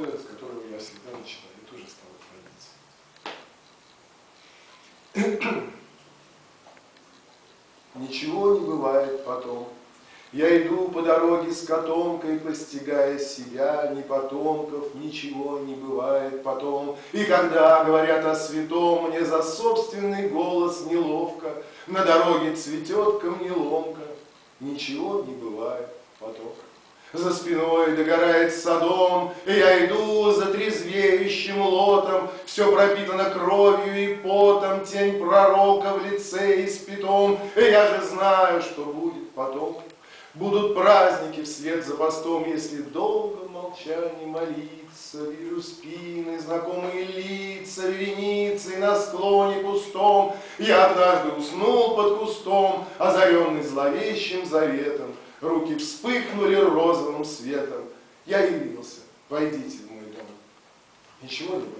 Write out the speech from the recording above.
такое, с которого я всегда начинаю. Это тоже стало традицией. Ничего не бывает потом. Я иду по дороге с котомкой, постигая себя, ни потомков, ничего не бывает потом. И когда говорят о святом, мне за собственный голос неловко, на дороге цветет камнеломка, ничего не бывает потом. За спиной догорает Содом, и я иду за трезвеющим лотом, все пропитано кровью и потом, тень пророка в лице испитом, и я же знаю, что будет потом. Будут праздники вслед за постом, если долго в молчании молиться. Вижу спины, знакомые лица, вереницы на склоне кустом. Я однажды уснул под кустом, озаренный зловещим заветом. Руки вспыхнули розовым светом. Я явился, войдите в мой дом. Ничего не было.